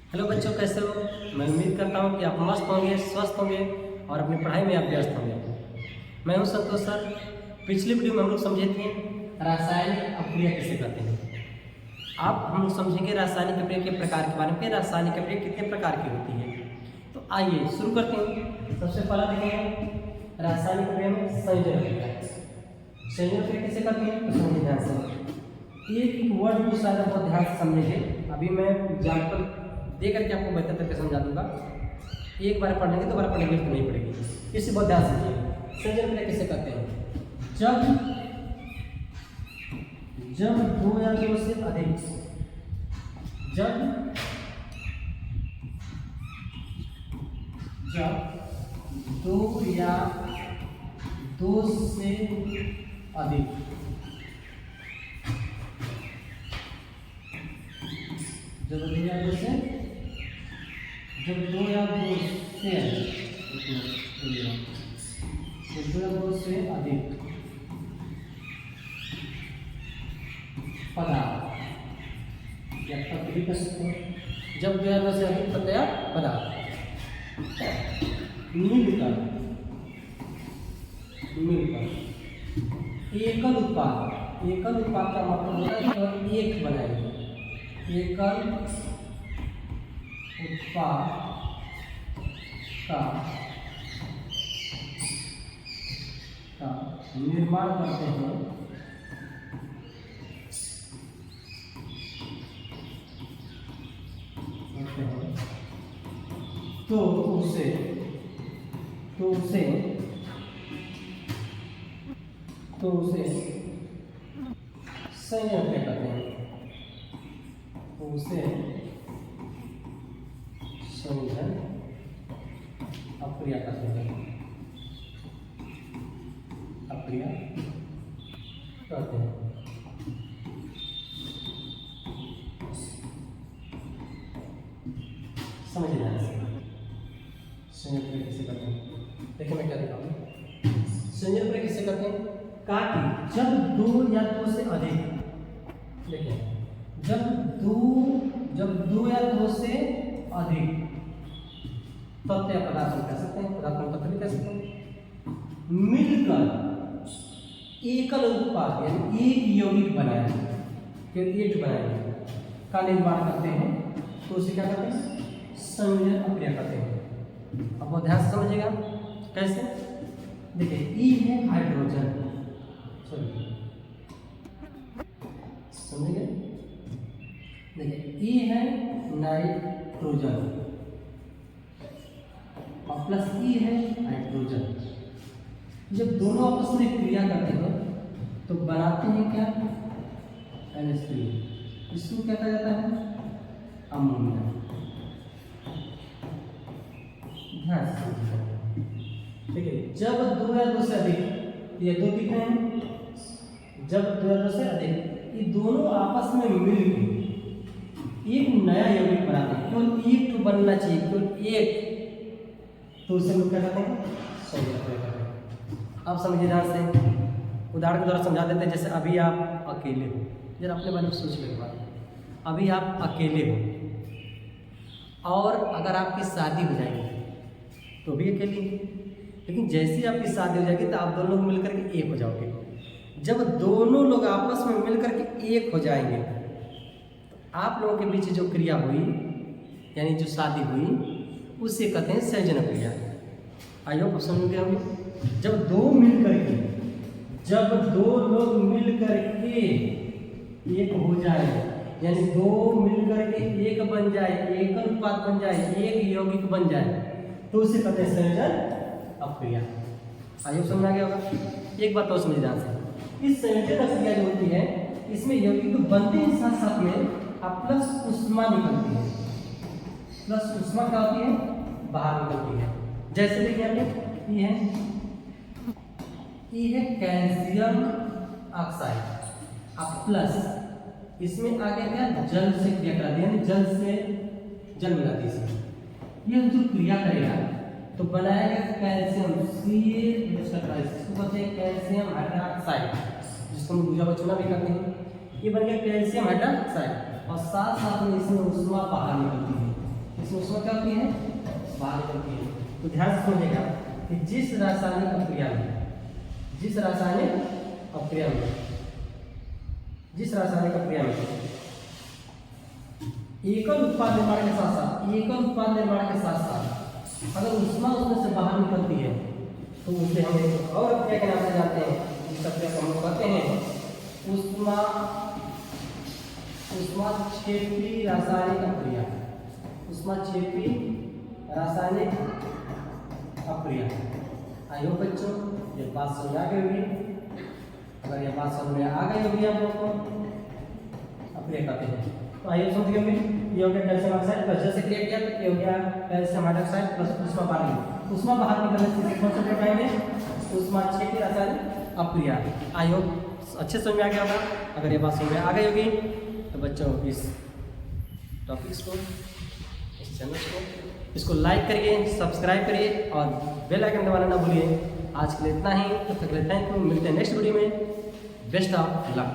Hello बच्चों, कैसे हो। मैं उम्मीद करता हूँ कि आप मस्त होंगे, स्वस्थ होंगे और अपनी पढ़ाई में आप व्यस्त होंगे। मैं हूँ संतोष सर। पिछली वीडियो में हम लोग समझे थे रासायनिक अपक्रिया किसे कहते हैं। अब हम लोग समझेंगे रासायनिक अपक्रिया के प्रकार के बारे में। रासायनिक अपक्रिया कितने प्रकार की होती है, तो आइए शुरू करते हैं। सबसे पहला देखेंगे रासायनिक अपक्रिया में संयोजन अपक्रिया। संयोजन अपक्रिया किसे कहते हैं, तो समझिए ध्यान से। एक वर्ड को शायद आप ध्यान से समझेंगे। अभी मैं एग्जाम्पल दे करके आपको बेहतर तरीके से समझा दूंगा। एक बार पढ़ेंगे तो दोबारा पढ़ने की जरूरत नहीं पड़ेगी। इसी बहुत ध्यान से संयोजन अपक्रिया किसे कहते हैं। जब दो या दो से अधिक जब दो या दो से अधिक जब दो या दो से अधिक पदार्थ या तत्व कर सकते हैं। जब दो या दो से अधिक पदार्थ मिलकर एकल उत्पाद का मतलब होता है केवल एक बनाएंगे। एकल उत्पाद का निर्माण करते हैं, तो उसे संयोजन अपक्रिया कहते हैं। उसे संयोजन अपक्रिया कहते हैं। समझिए ध्यान से संयोजन अपक्रिया किसे कहते हैं। देखिए मैं क्या दिखाऊंगा। संयोजन अपक्रिया किसे कहते हैं, कहा कि जब दो या दो से अधिक, देखिए जब दो या दो से अधिक तत्व या पदार्थ कह सकते हैं, पदार्थ में तत्व भी कह सकते हैं, मिलकर एकल उत्पाद यानी एक यौगिक बनाए का निर्माण करते हैं, तो उसे क्या कहते हैं, संयोजन अपक्रिया कहते हैं। अब बहुत ध्यान से समझिएगा कैसे। देखिए ई है हाइड्रोजन, समझिए। देखिए ई है नाइट्रोजन और प्लस ई है हाइड्रोजन। जब दोनों आपस में क्रिया करते हैं तो बनाते हैं क्या, NH3। इसको क्या कहा जाता है, अमोनिया। ध्यान से समझिए। ठीक है, जब दो या दो से अधिक, ये दो कितने हैं, जब दो या दो से अधिक ये दोनों आपस में मिलकर एक नया यौगिक बनाते हैं, केवल एक तो बनना चाहिए, केवल एक, तो उसे हम क्या कहते हैं, संयोजन अपक्रिया कहते हैं। आप समझिए ध्यान से। उदाहरण के द्वारा समझा देते हैं। जैसे अभी आप अकेले हो, जरा अपने बारे में सोच लें बात। अभी आप अकेले हो और अगर आपकी शादी हो जाएगी तो भी अकेले हैं, लेकिन जैसे ही आपकी शादी हो जाएगी तो आप दोनों लोग मिलकर के एक हो जाओगे। जब दोनों लोग आपस में मिलकर के एक हो जाएंगे तो आप लोगों के बीच जो क्रिया हुई यानी जो शादी हुई उसे कहते हैं संयोजन अपक्रिया। आई होप समझ गए होंगे। जब दो लोग मिलकर के एक हो जाए, यानी दो मिलकर के एक बन जाए, एकल उत्पाद बन जाए, एक यौगिक बन जाए, तो उसे कहते हैं संयोजन अपक्रिया। आइए समझ आ गया होगा। एक बात और समझ ध्यान से। इस संयोजन अपक्रिया जो होती है इसमें यौगिक तो बनते हैं, साथ साथ में अब प्लस ऊष्मा निकलती है। प्लस ऊष्मा क्या होती है, बाहर निकलती है। जैसे देखिए आपने ये है कैल्शियम ऑक्साइड, अब प्लस इसमें आगे क्या जल से क्रिया कराती है, जल से जल मिलाती है इसमें। ये जो क्रिया करेगा तो बनाएगा कैल्शियम इसको कहते हैं कैल्शियम हाइड्रोक्साइड, जिसको हम दूसरा बचना भी कहते हैं। ये बन गया कैल्शियम हाइड्रोक्साइड और साथ साथ में इसमें ऊष्मा बाहर निकलती है। इसमें ऊष्मा क्या होती है, बाहर निकलती है। तो ध्यान से समझिएगा कि जिस रासायनिक अभिक्रिया में एकल उत्पाद निर्माण के साथ साथ अगर ऊष्मा उसमें से बाहर निकलती है तो उसे हम एक और अभिक्रिया के नाम से जानते हैं। इस प्रक्रिया को हम लोग कहते हैं ऊष्माक्षेपी रासायनिक अभिक्रिया। आई होप बच्चों ये बात समझ आ गई होगी। अगर ये बात समझ में आ गई होगी आप लोगों को, अभिक्रिया कहते हैं। तो आइए समझ गए। ये हो गया कैल्शियम ऑक्साइड प्लस जैसे क्रिया किया तो ये हो गया कैल्शियम हाइड्रोक्साइड प्लस ऊष्मा बाहर निकलने से कौन सा पाएंगे, ऊष्माक्षेपी रासायनिक अभिक्रिया। आई होप अच्छे समझ में आ गया होगा। अगर ये बात समझ में आ गई होगी तो बच्चों इस टॉपिक्स को, इस चैनल को, इसको लाइक करिए, सब्सक्राइब करिए और बेल आइकन दबाना ना भूलिए। आज के लिए इतना ही, तब तक के लिए थैंक यू। मिलते हैं नेक्स्ट वीडियो में। Best of luck.